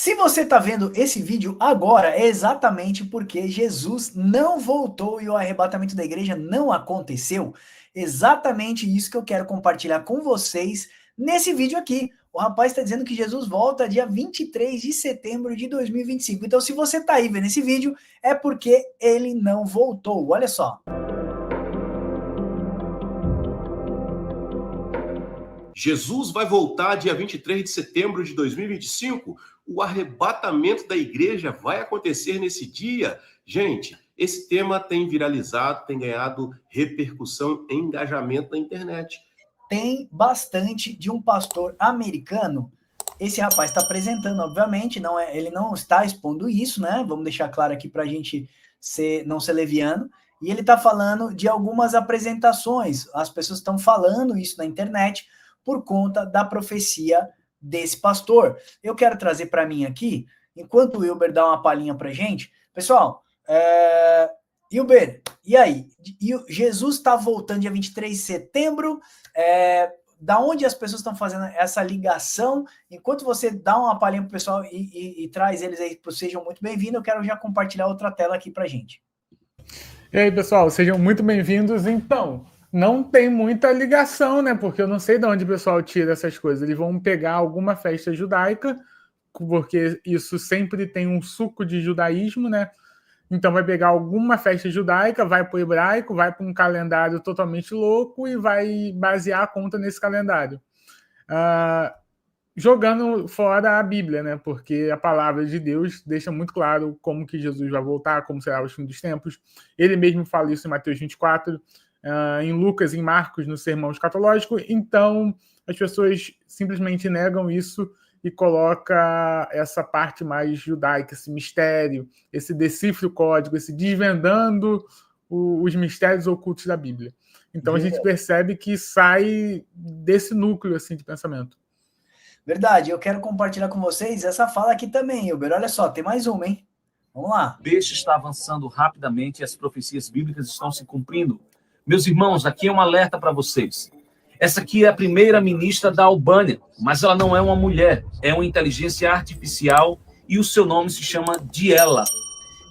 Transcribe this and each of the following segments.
Se você está vendo esse vídeo agora, é exatamente porque Jesus não voltou e o arrebatamento da igreja não aconteceu. Exatamente isso que eu quero compartilhar com vocês nesse vídeo aqui. O rapaz está dizendo que Jesus volta dia 23 de setembro de 2025. Então, se você está aí vendo esse vídeo, é porque ele não voltou. Olha só. Jesus vai voltar dia 23 de setembro de 2025? O arrebatamento da igreja vai acontecer nesse dia? Gente, esse tema tem viralizado, tem ganhado repercussão e engajamento na internet. Tem bastante de um pastor americano. Esse rapaz está apresentando, obviamente, ele não está expondo isso, né? Vamos deixar claro aqui para a gente não ser leviano. E ele está falando de algumas apresentações. As pessoas estão falando isso na internet por conta da profecia desse pastor. Eu quero trazer para mim aqui, enquanto o Wilber dá uma palhinha para gente. Pessoal, Wilber, e aí? Jesus está voltando dia 23 de setembro. Da onde as pessoas estão fazendo essa ligação? Enquanto você dá uma palhinha para o pessoal e traz eles aí, sejam muito bem-vindos, eu quero já compartilhar outra tela aqui para gente. E aí, pessoal, sejam muito bem-vindos. Então, não tem muita ligação, né? Porque eu não sei de onde o pessoal tira essas coisas. Eles vão pegar alguma festa judaica, porque isso sempre tem um suco de judaísmo, né? Então vai pegar alguma festa judaica, vai para o hebraico, vai para um calendário totalmente louco e vai basear a conta nesse calendário. Jogando fora a Bíblia, né? Porque a palavra de Deus deixa muito claro como que Jesus vai voltar, como será o fim dos tempos. Ele mesmo fala isso em Mateus 24, em Lucas, em Marcos, no Sermão Escatológico. Então, as pessoas simplesmente negam isso e coloca essa parte mais judaica, esse mistério, esse decifre o código, esse desvendando os mistérios ocultos da Bíblia. Então, a gente percebe que sai desse núcleo assim, de pensamento. Verdade, eu quero compartilhar com vocês essa fala aqui também, Wilber. Olha só, tem mais uma, hein? Vamos lá. O peixe está avançando rapidamente e as profecias bíblicas estão se cumprindo. Meus irmãos, aqui é um alerta para vocês. Essa aqui é a primeira-ministra da Albânia, mas ela não é uma mulher, é uma inteligência artificial e o seu nome se chama Diela,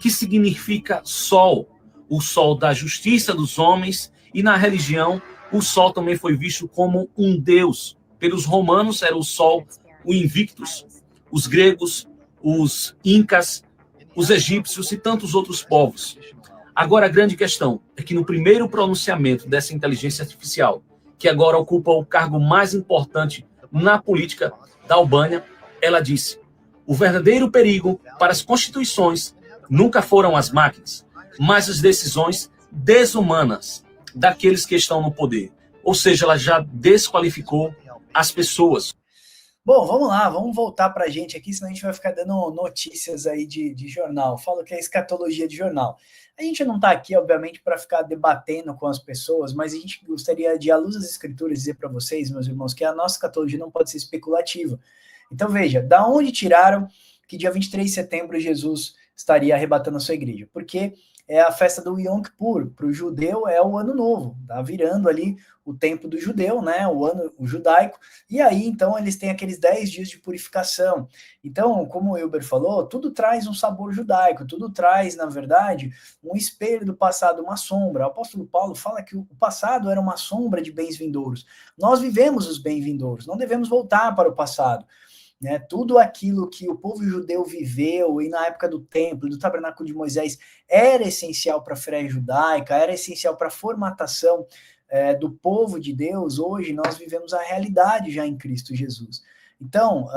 que significa sol, o sol da justiça dos homens, e na religião o sol também foi visto como um deus. Pelos romanos era o sol, o Invictus, os gregos, os incas, os egípcios e tantos outros povos. Agora a grande questão é que no primeiro pronunciamento dessa inteligência artificial, que agora ocupa o cargo mais importante na política da Albânia, ela disse: o verdadeiro perigo para as constituições nunca foram as máquinas, mas as decisões desumanas daqueles que estão no poder. Ou seja, ela já desqualificou as pessoas. Bom, vamos lá, vamos voltar para a gente aqui, senão a gente vai ficar dando notícias aí de jornal. Falo que é escatologia de jornal. A gente não está aqui, obviamente, para ficar debatendo com as pessoas, mas a gente gostaria de, à luz das escrituras, dizer para vocês, meus irmãos, que a nossa escatologia não pode ser especulativa. Então, veja, da onde tiraram que dia 23 de setembro Jesus estaria arrebatando a sua igreja? Porque é a festa do Yom Kippur, para o judeu é o ano novo, tá virando ali o tempo do judeu, né, o judaico, e aí então eles têm aqueles 10 dias de purificação. Então, como o Wilber falou, tudo traz um sabor judaico, tudo traz, na verdade, um espelho do passado, uma sombra. O apóstolo Paulo fala que o passado era uma sombra de bens vindouros. Nós vivemos os bens vindouros, não devemos voltar para o passado. Né, tudo aquilo que o povo judeu viveu e na época do templo, do tabernáculo de Moisés, era essencial para a fé judaica, era essencial para a formatação do povo de Deus. Hoje nós vivemos a realidade já em Cristo Jesus. Então,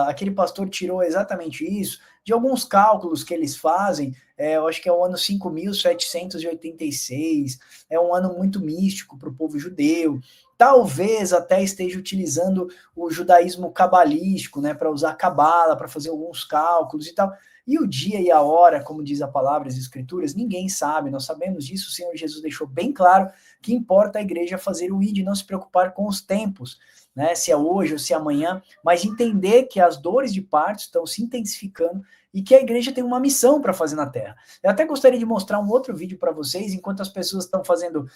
aquele pastor tirou exatamente isso de alguns cálculos que eles fazem. Eu acho que é o ano 5.786, é um ano muito místico para o povo judeu. Talvez até esteja utilizando o judaísmo cabalístico, né, para usar cabala, para fazer alguns cálculos e tal. E o dia e a hora, como diz a palavra, as escrituras, ninguém sabe, nós sabemos disso. O Senhor Jesus deixou bem claro que importa a igreja fazer o id, não se preocupar com os tempos, né, se é hoje ou se é amanhã, mas entender que as dores de parto estão se intensificando e que a igreja tem uma missão para fazer na Terra. Eu até gostaria de mostrar um outro vídeo para vocês, enquanto as pessoas estão fazendo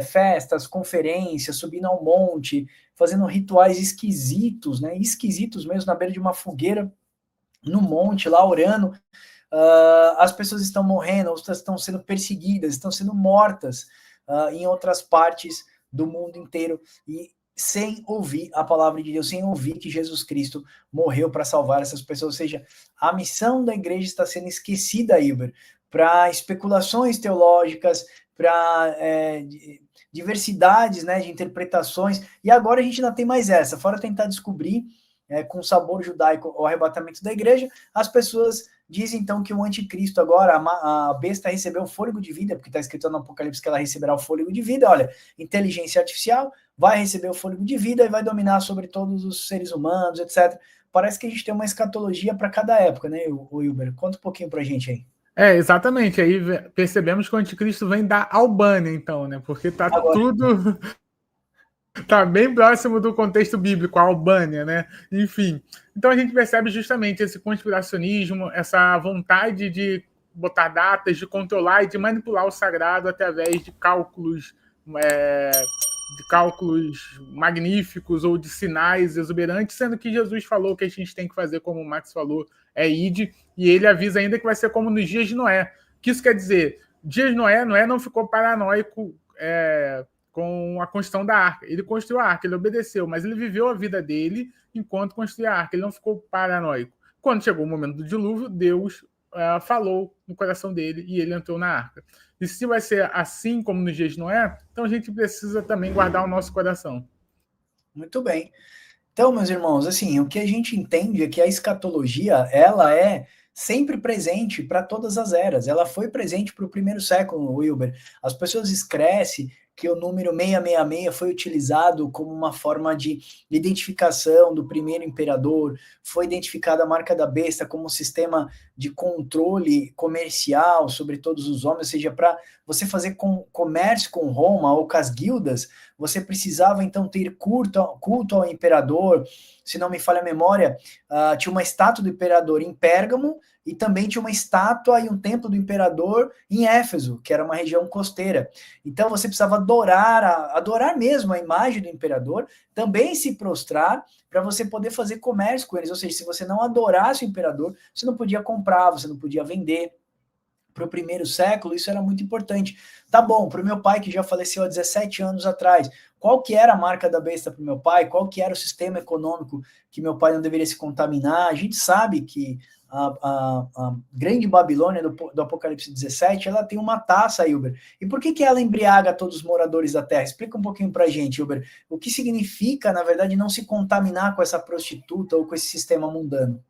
festas, conferências, subindo ao monte, fazendo rituais esquisitos, né, esquisitos mesmo, na beira de uma fogueira. no monte lá orando, as pessoas estão morrendo, outras estão sendo perseguidas, estão sendo mortas em outras partes do mundo inteiro, e sem ouvir a palavra de Deus, sem ouvir que Jesus Cristo morreu para salvar essas pessoas. Ou seja, a missão da igreja está sendo esquecida, Hilber, para especulações teológicas, para diversidades, né, de interpretações, e agora a gente ainda tem mais essa, fora tentar descobrir com sabor judaico o arrebatamento da igreja, as pessoas dizem então que o anticristo agora, a besta recebeu o fôlego de vida, porque está escrito no Apocalipse que ela receberá o fôlego de vida. Olha, inteligência artificial vai receber o fôlego de vida e vai dominar sobre todos os seres humanos, etc. Parece que a gente tem uma escatologia para cada época, né, o Hilber? Conta um pouquinho para a gente aí. Exatamente. Aí percebemos que o anticristo vem da Albânia, então, né? Porque tá agora, tudo... Tá bem próximo do contexto bíblico, a Albânia, né? Enfim. Então a gente percebe justamente esse conspiracionismo, essa vontade de botar datas, de controlar e de manipular o sagrado através de cálculos magníficos ou de sinais exuberantes, sendo que Jesus falou que a gente tem que fazer, como o Max falou, ide, e ele avisa ainda que vai ser como nos dias de Noé. O que isso quer dizer? Dias de Noé não ficou paranoico com a construção da arca. Ele construiu a arca, ele obedeceu, mas ele viveu a vida dele enquanto construía a arca. Ele não ficou paranoico. Quando chegou o momento do dilúvio, Deus falou no coração dele e ele entrou na arca. E se vai ser assim como nos dias de Noé, então a gente precisa também guardar o nosso coração. Muito bem. Então, meus irmãos, assim, o que a gente entende é que a escatologia, ela é sempre presente para todas as eras. Ela foi presente para o primeiro século, Wilber. As pessoas esquecem que o número 666 foi utilizado como uma forma de identificação do primeiro imperador, foi identificada a marca da besta como um sistema de controle comercial sobre todos os homens, ou seja, para você fazer comércio com Roma ou com as guildas, você precisava então ter culto ao imperador. Se não me falha a memória, tinha uma estátua do imperador em Pérgamo, e também tinha uma estátua e um templo do imperador em Éfeso, que era uma região costeira. Então você precisava adorar mesmo a imagem do imperador, também se prostrar para você poder fazer comércio com eles. Ou seja, se você não adorasse o imperador, você não podia comprar, você não podia vender. Para o primeiro século, isso era muito importante. Tá bom, para o meu pai, que já faleceu há 17 anos atrás, qual que era a marca da besta para o meu pai? Qual que era o sistema econômico que meu pai não deveria se contaminar? A gente sabe que a grande Babilônia do Apocalipse 17, ela tem uma taça, Hilber. E por que ela embriaga todos os moradores da terra? Explica um pouquinho para a gente, Hilber. O que significa, na verdade, não se contaminar com essa prostituta ou com esse sistema mundano?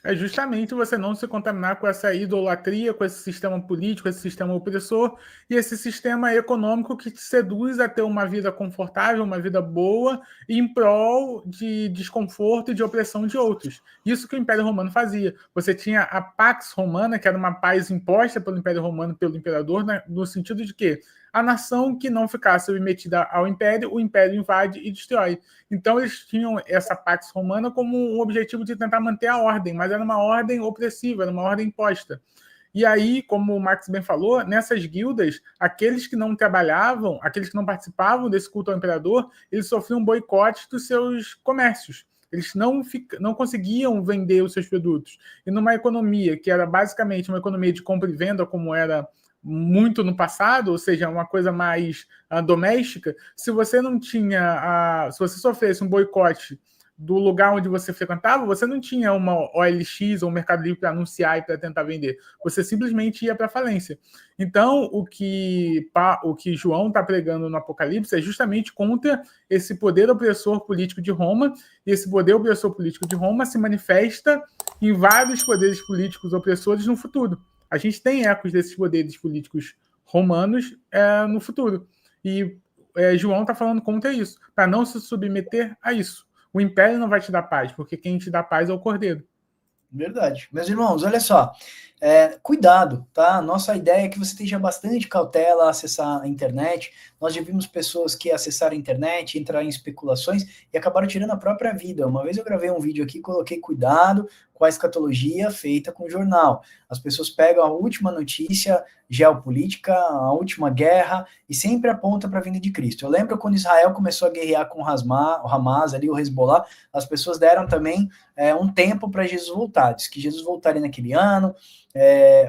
É justamente você não se contaminar com essa idolatria, com esse sistema político, esse sistema opressor e esse sistema econômico que te seduz a ter uma vida confortável, uma vida boa, em prol de desconforto e de opressão de outros. Isso que o Império Romano fazia. Você tinha a Pax Romana, que era uma paz imposta pelo Império Romano, pelo imperador, né, no sentido de que a nação que não ficasse submetida ao Império, o Império invade e destrói. Então eles tinham essa Pax Romana como um objetivo de tentar manter a ordem, mas era uma ordem opressiva, era uma ordem imposta. E aí, como o Marx bem falou, nessas guildas, aqueles que não trabalhavam, aqueles que não participavam desse culto ao imperador, eles sofriam boicote dos seus comércios. Eles não conseguiam vender os seus produtos. E numa economia que era basicamente uma economia de compra e venda, como era muito no passado, ou seja, uma coisa mais doméstica, se você não tinha, se você sofresse um boicote do lugar onde você frequentava, você não tinha uma OLX ou um Mercado Livre para anunciar e para tentar vender. Você simplesmente ia para a falência. Então, o que João está pregando no Apocalipse é justamente contra esse poder opressor político de Roma, e esse poder opressor político de Roma se manifesta em vários poderes políticos opressores no futuro. A gente tem ecos desses poderes políticos romanos no futuro. E João está falando contra isso, para não se submeter a isso. O império não vai te dar paz, porque quem te dá paz é o Cordeiro. Verdade. Meus irmãos, olha só. Cuidado, tá? Nossa ideia é que você tenha bastante cautela a acessar a internet. Nós já vimos pessoas que acessaram a internet, entraram em especulações e acabaram tirando a própria vida. Uma vez eu gravei um vídeo aqui, coloquei cuidado com a escatologia feita com jornal. As pessoas pegam a última notícia geopolítica, a última guerra, e sempre apontam para a vinda de Cristo. Eu lembro quando Israel começou a guerrear com o Hamas, ali, o Hezbollah, as pessoas deram também um tempo para Jesus voltar. Diz que Jesus voltaria naquele ano.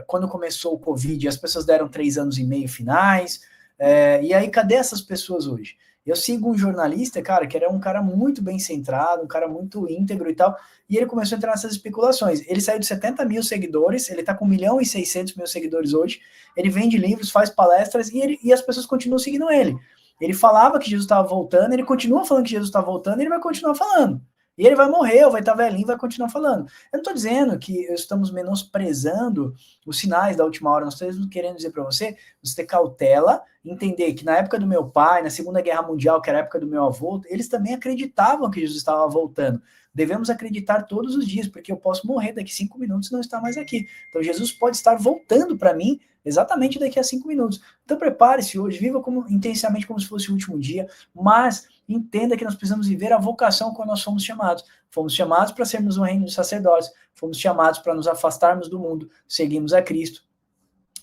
Quando começou o Covid, as pessoas deram 3 anos e meio finais. E aí, cadê essas pessoas hoje? Eu sigo um jornalista, cara, que era um cara muito bem centrado, um cara muito íntegro e tal, e ele começou a entrar nessas especulações. Ele saiu de 70 mil seguidores, ele tá com 1.600.000 seguidores hoje, ele vende livros, faz palestras, e as pessoas continuam seguindo ele. Ele falava que Jesus estava voltando, ele continua falando que Jesus está voltando, e ele vai continuar falando. E ele vai morrer, ou vai estar velhinho, vai continuar falando. Eu não estou dizendo que estamos menosprezando os sinais da última hora, nós estamos querendo dizer para você ter cautela, entender que na época do meu pai, na Segunda Guerra Mundial, que era a época do meu avô, eles também acreditavam que Jesus estava voltando. Devemos acreditar todos os dias, porque eu posso morrer daqui 5 minutos e não estar mais aqui. Então Jesus pode estar voltando para mim exatamente daqui a 5 minutos. Então prepare-se hoje, viva intensamente como se fosse o último dia, mas entenda que nós precisamos viver a vocação quando nós fomos chamados. Fomos chamados para sermos um reino de sacerdotes, fomos chamados para nos afastarmos do mundo, seguirmos a Cristo,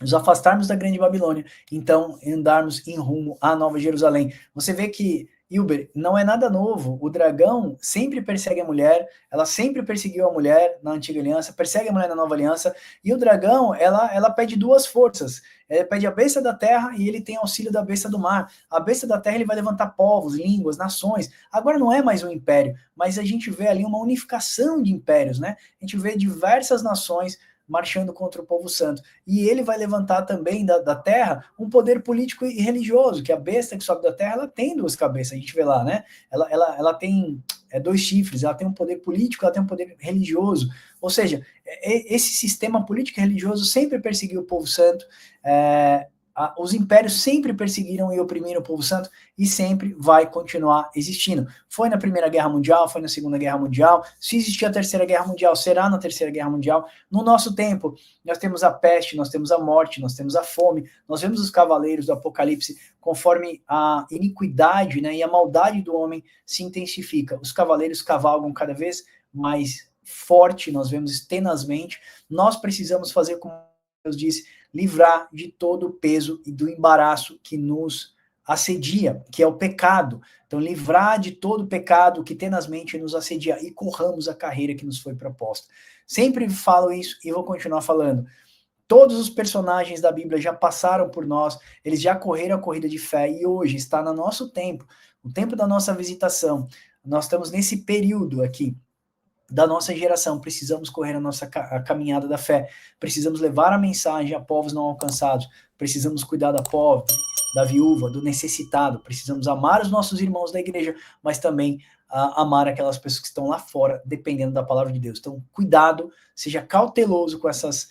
nos afastarmos da grande Babilônia, então andarmos em rumo à Nova Jerusalém. Você vê que, Hilber, não é nada novo. O dragão sempre persegue a mulher, ela sempre perseguiu a mulher na antiga aliança, persegue a mulher na nova aliança, e o dragão, ela pede 2 forças. Ele pede a besta da terra e ele tem auxílio da besta do mar. A besta da terra ele vai levantar povos, línguas, nações. Agora não é mais um império, mas a gente vê ali uma unificação de impérios, né? A gente vê diversas nações marchando contra o povo santo. E ele vai levantar também da terra um poder político e religioso, que a besta que sobe da terra, ela tem 2 cabeças, a gente vê lá, né? Ela tem 2 chifres, ela tem um poder político, ela tem um poder religioso. Ou seja, esse sistema político e religioso sempre perseguiu o povo santo, os impérios sempre perseguiram e oprimiram o povo santo e sempre vai continuar existindo. Foi na Primeira Guerra Mundial, foi na Segunda Guerra Mundial, se existir a Terceira Guerra Mundial, será na Terceira Guerra Mundial. No nosso tempo, nós temos a peste, nós temos a morte, nós temos a fome, nós vemos os cavaleiros do Apocalipse, conforme a iniquidade, né, e a maldade do homem se intensifica. Os cavaleiros cavalgam cada vez mais forte, nós vemos tenazmente. Nós precisamos fazer como Deus disse, livrar de todo o peso e do embaraço que nos assedia, que é o pecado. Então, livrar de todo o pecado que tenazmente nos assedia e corramos a carreira que nos foi proposta. Sempre falo isso e vou continuar falando. Todos os personagens da Bíblia já passaram por nós, eles já correram a corrida de fé e hoje está no nosso tempo, o tempo da nossa visitação. Nós estamos nesse período aqui da nossa geração, precisamos correr a caminhada da fé, precisamos levar a mensagem a povos não alcançados, precisamos cuidar da pobre, da viúva, do necessitado, precisamos amar os nossos irmãos da igreja, mas também amar aquelas pessoas que estão lá fora, dependendo da palavra de Deus. Então, cuidado, seja cauteloso com essas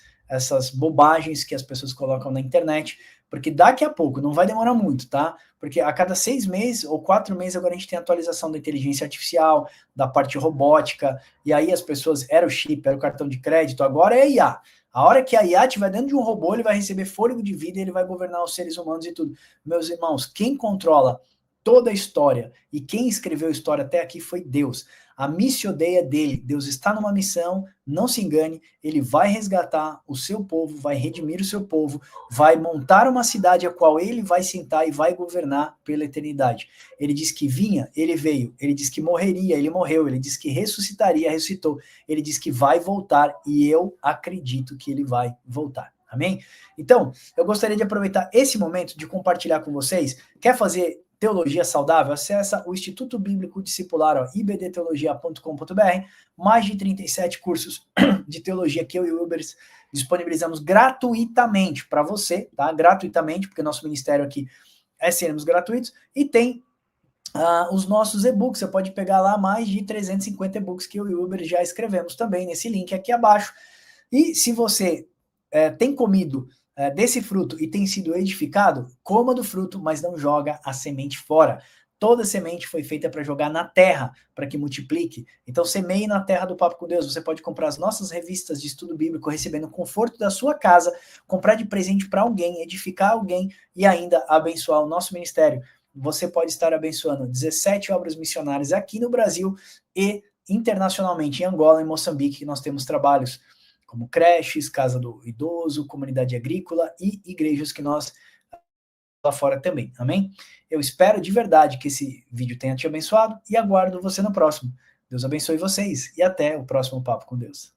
bobagens que as pessoas colocam na internet, porque daqui a pouco, não vai demorar muito, tá? Porque a cada 6 meses ou 4 meses agora a gente tem atualização da inteligência artificial, da parte robótica, e aí as pessoas, era o chip, era o cartão de crédito, agora é a IA. A hora que a IA estiver dentro de um robô, ele vai receber fôlego de vida e ele vai governar os seres humanos e tudo. Meus irmãos, quem controla toda a história e quem escreveu a história até aqui foi Deus. A missio Dei é dele. Deus está numa missão, não se engane, ele vai resgatar o seu povo, vai redimir o seu povo, vai montar uma cidade a qual ele vai sentar e vai governar pela eternidade. Ele diz que vinha, ele veio. Ele diz que morreria, ele morreu. Ele diz que ressuscitaria, ressuscitou. Ele diz que vai voltar e eu acredito que ele vai voltar. Amém? Então, eu gostaria de aproveitar esse momento de compartilhar com vocês. Quer fazer teologia saudável? Acessa o Instituto Bíblico Discipular, ibdteologia.com.br, mais de 37 cursos de teologia que eu e o Ubers disponibilizamos gratuitamente para você, tá? Gratuitamente, porque nosso ministério aqui é sermos gratuitos, e tem os nossos e-books, você pode pegar lá mais de 350 e-books que eu e o Uber já escrevemos também nesse link aqui abaixo. E se você tem comido desse fruto e tem sido edificado, coma do fruto, mas não joga a semente fora. Toda semente foi feita para jogar na terra, para que multiplique. Então, semeie na terra do Papo com Deus. Você pode comprar as nossas revistas de estudo bíblico, recebendo no conforto da sua casa, comprar de presente para alguém, edificar alguém e ainda abençoar o nosso ministério. Você pode estar abençoando 17 obras missionárias aqui no Brasil e internacionalmente, em Angola e Moçambique, que nós temos trabalhos como creches, casa do idoso, comunidade agrícola e igrejas que nós lá fora também, amém? Eu espero de verdade que esse vídeo tenha te abençoado e aguardo você no próximo. Deus abençoe vocês e até o próximo Papo com Deus.